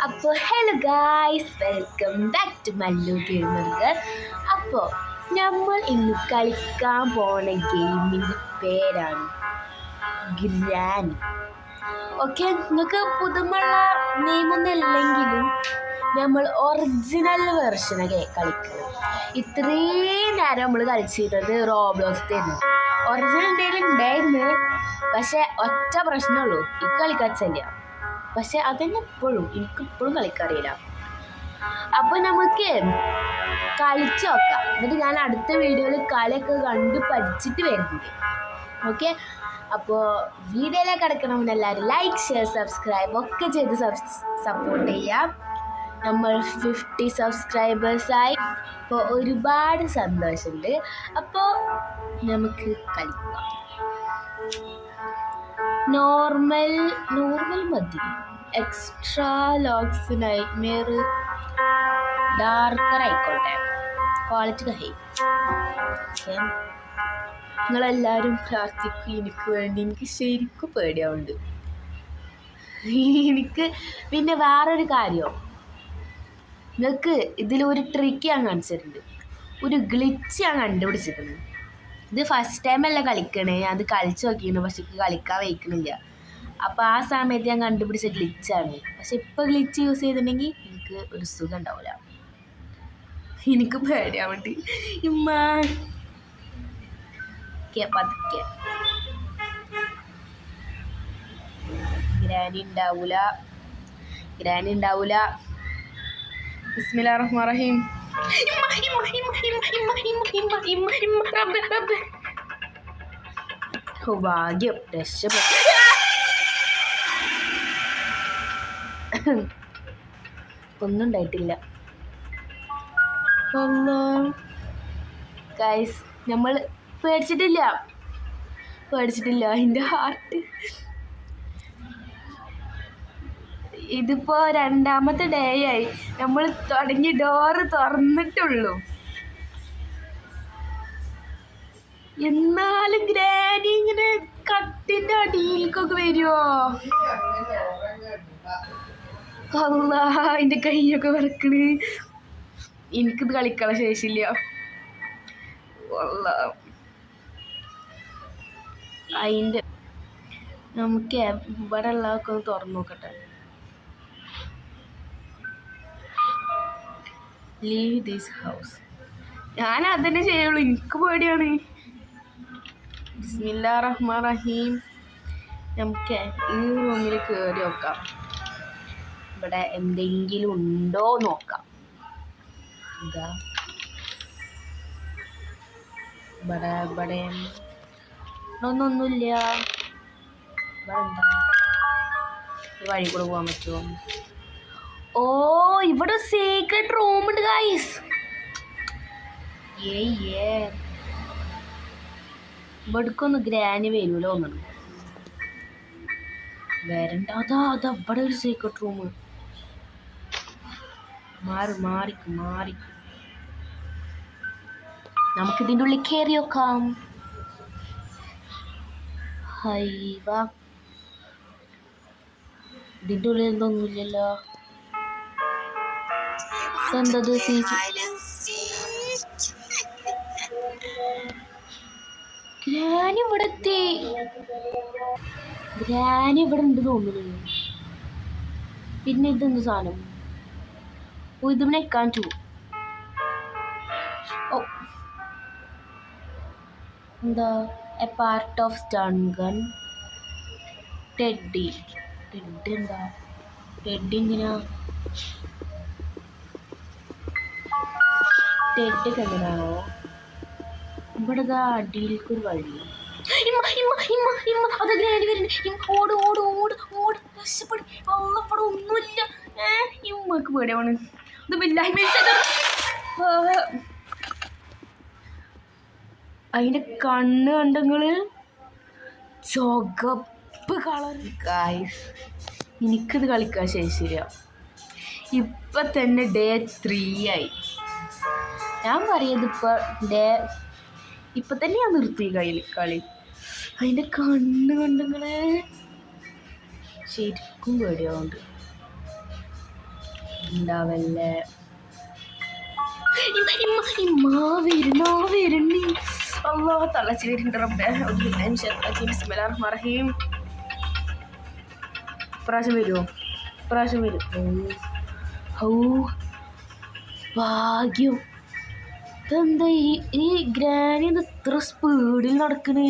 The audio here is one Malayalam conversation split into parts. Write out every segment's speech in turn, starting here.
അപ്പോൾ hello guys, welcome back to Mallu gamer. അപ്പോൾ നമ്മൾ ഇന്ന് കളിക്കാൻ പോണ ഗെയിമിൻ്റെ പേരാണ് ഗ്രാനി. ഓക്കെ, നിങ്ങൾക്ക് പുതുമുള്ള നെയിമൊന്നും ഇല്ലെങ്കിലും നമ്മൾ ഒറിജിനൽ വെർഷനൊക്കെ കളിക്കണം. ഇത്രയും നേരം നമ്മൾ കളിച്ചിരുന്നത് റോബ്ലോക്സ് തന്നെ. ഒറിജിനൽ എന്തെങ്കിലും ഉണ്ടായിരുന്നു, പക്ഷെ ഒറ്റ പ്രശ്നമുള്ളൂ, ഈ കളിക്കച്ചല്ല. പക്ഷെ അതെന്നെ എനിക്കിപ്പോഴും കളിക്കറിയില്ല. അപ്പോൾ നമുക്ക് കളിച്ചു നോക്കാം. എന്നിട്ട് ഞാൻ അടുത്ത വീഡിയോയിൽ കളിയൊക്കെ കണ്ട് പഠിച്ചിട്ട് വരുന്നുണ്ട്. ഓക്കെ, അപ്പോൾ വീഡിയോയിലേക്ക് കിടക്കണമെന്ന് എല്ലാവരും ലൈക്ക്, ഷെയർ, സബ്സ്ക്രൈബ് ഒക്കെ ചെയ്ത് സപ്പോർട്ട് ചെയ്യാം. നമ്മൾ 50 സബ്സ്ക്രൈബേഴ്സായി. അപ്പോൾ ഒരുപാട് സന്തോഷമുണ്ട്. അപ്പോൾ നമുക്ക് കളിക്കാം. നോർമൽ മതി. എക്സ്ട്രാ ലോഗ്സ്, നൈറ്റ്മെയർ, ഡാർക്കർ ആയിക്കോട്ടെ, ക്വാളിറ്റി ഹൈ. നിങ്ങളെല്ലാവരും പ്രാർത്ഥിക്കും എനിക്ക് വേണ്ടി. എനിക്ക് ശരിക്കും പേടിയാവുന്നുണ്ട്. എനിക്ക് പിന്നെ വേറൊരു കാര്യം, നിങ്ങൾക്ക് ഇതിലൊരു ട്രിക്ക് ഞാൻ കാണിച്ചിട്ടുണ്ട്. ഒരു ഗ്ലിച്ച് ഞാൻ കണ്ടുപിടിച്ചിട്ടുണ്ട്. ഇത് ഫസ്റ്റ് ടൈമല്ല കളിക്കണേ, അത് കളിച്ച് നോക്കിയിരുന്നു, പക്ഷെ എനിക്ക് കളിക്കാൻ വയ്ക്കണില്ല. അപ്പോൾ ആ സമയത്ത് ഞാൻ കണ്ടുപിടിച്ച ഗ്ലിച്ചാണ്. പക്ഷെ ഇപ്പോൾ ഗ്ലിച്ച് യൂസ് ചെയ്തിട്ടുണ്ടെങ്കിൽ എനിക്ക് ഒരു സുഖം ഉണ്ടാവില്ല. എനിക്ക് പേടിയാൻ വേണ്ടി പതുക്കെ. ഗ്രാനി ഉണ്ടാവൂല. ബിസ്മില്ലാഹിർ റഹ്മാനിർ റഹീം. ഭാഗ്യം, രക്ഷപ്പെട്ടു. ഒന്നും ഉണ്ടായിട്ടില്ല. ഗൈസ്, നമ്മൾ പേടിച്ചിട്ടില്ല. അതിൻ്റെ ഹാർട്ട്. ഇതിപ്പോ രണ്ടാമത്തെ ഡേ ആയി, നമ്മൾ തുടങ്ങി ഡോറ് തുറന്നിട്ടുള്ളൂ. എന്നാലും ഗ്രാനി ഇങ്ങനെ കട്ടിൻ്റെ അടിയിലേക്കൊക്കെ വരുമോ? അല്ലാ, അതിൻ്റെ കൈയൊക്കെ വറക്കണ്. എനിക്കിത് കളിക്കാൻ ശേഷിയില്ല. അതിൻ്റെ നമുക്ക് ഇവിടെ ഉള്ളതൊക്കെ ഒന്ന് തുറന്നു നോക്കട്ടെ. Leave this house. ഞാൻ അതന്നെ ചെയ്യുള്ളൂ, എനിക്ക് പേടിയാണ്. ബിസ്മില്ലാഹിർ റഹ്മാനിർ റഹീം. നമുക്ക് ഈ റൂമിൽ കയറി നോക്കാം. ഇവിടെ എന്തെങ്കിലും ഉണ്ടോ നോക്കാം. ഇതാ ഇവിടെ ഒന്നുമില്ല. ഇവിടെ എന്താ, വഴി കൂടെ പോകാൻ പറ്റുമോ? ഓ, ഇവിടെ സീക്രട്ട് റൂം ഉണ്ട് ഗൈസ്. ഇവിടേക്കൊന്ന് ഗ്രാനി വരൂല ഒന്നും. വരണ്ട. അതാ ഇവിടെ ഒരു സീക്രട്ട് റൂം. മാറിക്കും. നമുക്കിതിൻ്റെ ഉള്ളിൽ കയറി നോക്കാം. ഹൈവാ, ഇതിൻ്റെ ഉള്ളിൽ എന്തൊന്നുമില്ലല്ലോ. എന്തത്? ഗ്രാനി ഇവിടെ എത്തി. ഗ്രാനി ഇവിടെ ഉണ്ട് തോന്നുന്നു. പിന്നെ ഇതെന്ത് സാധനം? ഇതിനെ കാണിച്ചു. ഓ, എന്താ? A part of stun gun. Teddy എന്താ? ടെഡി എന്തിനാ? ടെഡൊക്കെ എങ്ങനെയാണോ? ഇവിടെ അടിയിലേക്കൊരു വഴി. അത് ഗ്രാനി വരുന്നുണ്ട്. ഓട് രക്ഷപ്പെടും. ഇവിടെ ഒന്നുമില്ല. ഇമ്മക്ക് പേടിയാണ്. ഇത് ബില്ലാഹി. അതിൻ്റെ കണ്ണ് കണ്ടെങ്കില് ചുവപ്പ് കളർ. ഗൈസ്, എനിക്കിത് കളിക്കാൻ ശേഷിയില്ല. ഇപ്പം തന്നെ ഡേ 3 ആയി. ഞാൻ പറയുന്നത് ഇപ്പം തന്നെ ഞാൻ നിർത്തി കളി. അതിൻ്റെ കണ്ണ് കണ്ടെങ്കില് ശരിക്കും പേടിയാവുന്നുണ്ട്. ഉണ്ടാവല്ലേ. വരുന്നു അള്ളാ തളച്ച് വരുന്നുണ്ട് റബ്ബേ. ബിസ്മില്ലാഹിർ പ്രാവശ്യം വരുമോ? പ്രാവശ്യം വരും. ഔ ഭാഗ്യം. ഇതെന്താ ഈ ഗ്രാനി ഇത്ര സ്പീഡിൽ നടക്കണേ?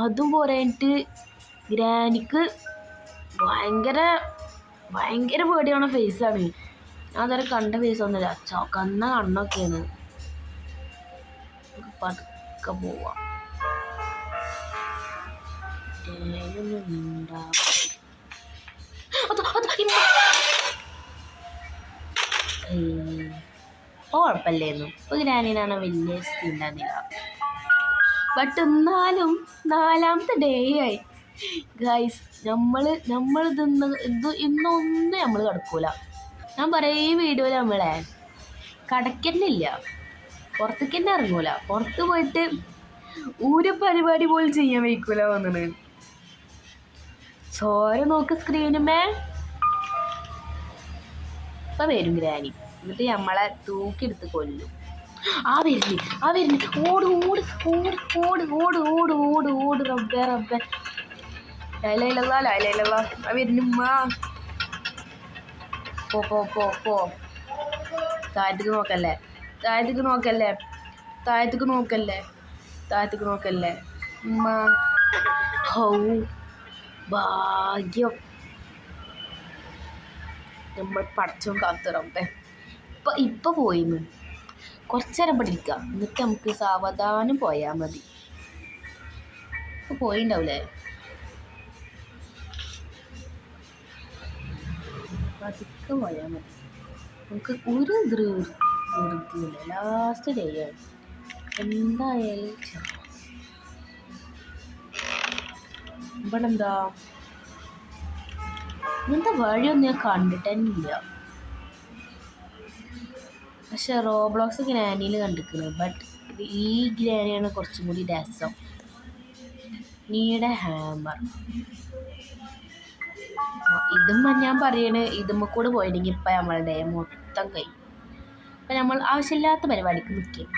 അതും പോരായിട്ട് ഗ്രാനിക്ക് ഭയങ്കര ഭയങ്കര പേടിയാണ് ഫേസാണ്. ഞാൻ അതുവരെ കണ്ട ഫേസ് ഒന്നുമില്ല. കന്ന കണ്ണൊക്കെയാണ്. പതുക്കെ പോവാം. കുഴപ്പമില്ലായിരുന്നു. ഇപ്പോൾ ഗ്രാനീനാണ് വലിയ ഉണ്ടായിരുന്നില്ല. ബട്ട് എന്നാലും 4ാമത്തെ ഡേ ആയി ഗൈസ്. ഇന്നൊന്നും നമ്മൾ കിടക്കൂല. ഞാൻ പറയും ഈ വീഡിയോയിൽ നമ്മളെ കടക്കന്നില്ല, പുറത്തേക്ക് തന്നെ ഇറങ്ങൂല. പുറത്ത് പോയിട്ട് ഒരു പരിപാടി പോലും ചെയ്യാൻ വയ്ക്കൂല വന്നത്. ചോര നോക്ക് സ്ക്രീനുമേ. ഇപ്പൊ വരും ഗ്രാനി. എന്നിട്ട് നമ്മളെ തൂക്കിയെടുത്ത് കൊല്ലും. വരുന്നു ഓട് ഓട് ഓട് ഓട് ഓട് ഓട് ഓട് ഓട് റബ്ബേ റബ്ബേ. ലൈലല്ലാ വരുന്നുമ്മ. പോ പോ പോ പോ. താഴത്തേക്ക് നോക്കല്ലേ, താഴത്തേക്ക് നോക്കല്ലേ, താഴത്തേക്ക് നോക്കല്ലേ, താഴത്തേക്ക് നോക്കല്ലേ ഉമ്മ. ഹൗ ഭാഗ്യം. നമ്മൾ പടച്ചോൻ കാത്തിറമ്പേ. ഇപ്പം പോയിന്ന് കുറച്ച് നേരം പഠിക്കാം. എന്നിട്ട് നമുക്ക് സാവധാനം പോയാൽ മതി. ഇപ്പം പോയിണ്ടാവൂലേ? പതുക്കെ പോയാൽ മതി. നമുക്ക് ഒരു ധൃതിയില്ല. ലാസ്റ്റ് ഡേ ആണ് എന്തായാലും. ഇവിടെ എന്താ ഇങ്ങനത്തെ വഴിയൊന്നും ഞാൻ കണ്ടിട്ടില്ല. പക്ഷെ റോബ്ലോക്സ് ഗ്രാനിയിൽ കണ്ടിരിക്കുന്നത്. ബട്ട് ഈ ഗ്രാനിയാണ് കുറച്ചും കൂടി രസം. നീയുടെ ഹാമർ ഇതും ഞാൻ പറയണേ. ഇതുമ്മ കൂടെ പോയിട്ടുണ്ടെങ്കിൽ ഇപ്പം നമ്മളെ ഡേ മൊത്തം കഴിയും. അപ്പം നമ്മൾ ആവശ്യമില്ലാത്ത പരിപാടിക്ക് നിൽക്കും.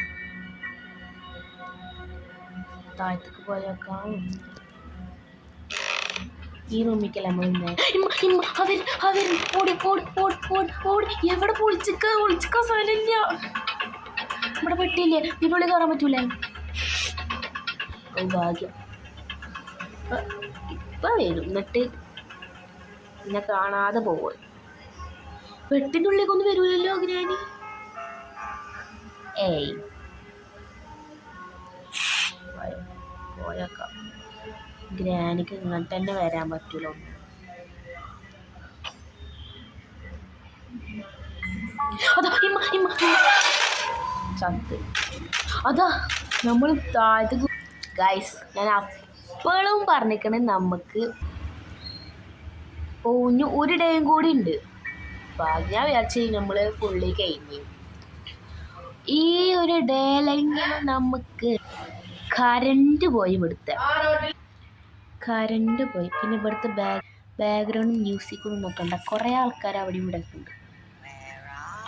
താഴത്തേക്ക് പോയേക്കാം. ഈ റൂമിക്കല്ല നമ്മൾ എവിടെ പൊളിച്ചിക്കാൻ സ്ഥലമില്ല. നമ്മുടെ പെട്ടിയില്ലേ, ഇതിനുള്ളിൽ കയറാൻ പറ്റൂലേ? ഭാഗ്യം. ഇപ്പം വരും. എന്നിട്ട് എന്നെ കാണാതെ പോവും. പെട്ടിൻ്റെ ഉള്ളിലേക്കൊന്നും വരൂലല്ലോ ഗ്രാനി. ഏയ് പോയേക്കാം. ഗ്രാനിക്ക് ഇങ്ങോട്ട് തന്നെ വരാൻ പറ്റൂല. ചത്ത്. അതാ നമ്മൾ താഴത്തേക്ക്. ഗൈസ് ഞാൻ അപ്പോഴും പറഞ്ഞിരിക്കണേ നമുക്ക് ഒരു ഡേയും കൂടി ഉണ്ട്. ഞാൻ വിചാരിച്ചു നമ്മൾ ഫുള്ളി കഴിഞ്ഞു. ഈ ഒരു ഡേയിലെങ്കിലും നമുക്ക് കറണ്ട് പോയി. കറണ്ട് പോയി. പിന്നെ ഇവിടുത്തെ ബാക്ക്ഗ്രൗണ്ട് മ്യൂസിക്കൊന്നും നോക്കണ്ട. കുറേ ആൾക്കാർ അവിടെ ഇവിടെ ഉണ്ട്.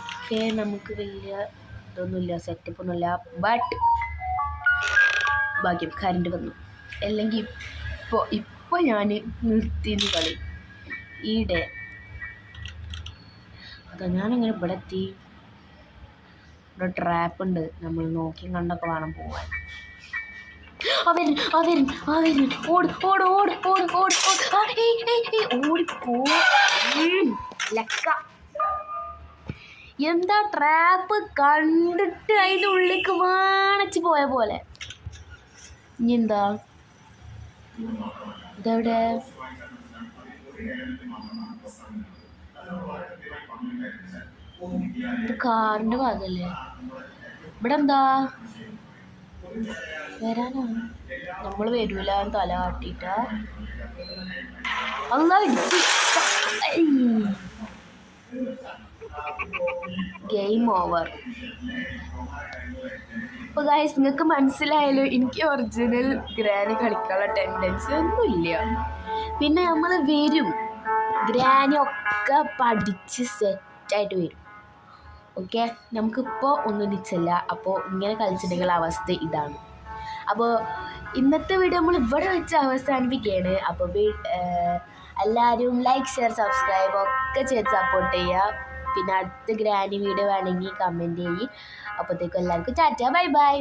പക്ഷേ നമുക്ക് വലിയ ഇതൊന്നുമില്ല, സെറ്റപ്പൊന്നുമില്ല. ബട്ട് ഭാഗ്യം കറണ്ട് വന്നു. അല്ലെങ്കിൽ ഇപ്പോൾ ഞാൻ നിർത്തിന്ന് കളി. ഈ ഡേ അതാ ഞാനിങ്ങനെ ഇവിടെ എത്തി. ഇവിടെ ട്രാപ്പ് ഉണ്ട്. നമ്മൾ നോക്കി കണ്ടൊക്കെ വേണം പോവാൻ. എന്താ ട്രാപ്പ് കണ്ടിട്ട് അതിൻ്റെ ഉള്ളിലേക്ക് വാണച്ച് പോയ പോലെ. ഇനി എന്താ ഇതെവിടെ? ഇത് കാറിൻ്റെ ഭാഗമല്ലേ? ഇവിടെ എന്താ വരാനാ? നമ്മൾ വരൂല തല കാട്ടിട്ടാ. Game over. അപ്പോൾ ഗൈസ് നിങ്ങൾക്ക് മനസ്സിലായാലും എനിക്ക് ഒറിജിനൽ ഗ്രാനി കളിക്കാനുള്ള ടെൻഡൻസി ഒന്നുമില്ല. പിന്നെ നമ്മൾ വരും ഗ്രാനി ഒക്കെ പഠിച്ച് സെറ്റ് സെറ്റായിട്ട് വരും. ഓക്കെ, നമുക്കിപ്പോൾ ഒന്നും നിച്ചല്ല. അപ്പോൾ ഇങ്ങനെ കളിച്ചിട്ടുണ്ടെങ്കിൽ അവസ്ഥ ഇതാണ്. അപ്പോൾ ഇന്നത്തെ വീഡിയോ നമ്മൾ ഇവിടെ വെച്ച് അവസാനിപ്പിക്കുകയാണ്. അപ്പോൾ എല്ലാവരും ലൈക്ക്, ഷെയർ, സബ്സ്ക്രൈബ് ഒക്കെ ചെയ്ത് സപ്പോർട്ട് ചെയ്യുക. പിന്നെ അടുത്ത ഗ്രാനി വീഡിയോ വേണമെങ്കിൽ കമൻറ്റ് ചെയ്യും. അപ്പോഴത്തേക്കും എല്ലാവർക്കും ടാറ്റ, ബൈ ബൈ.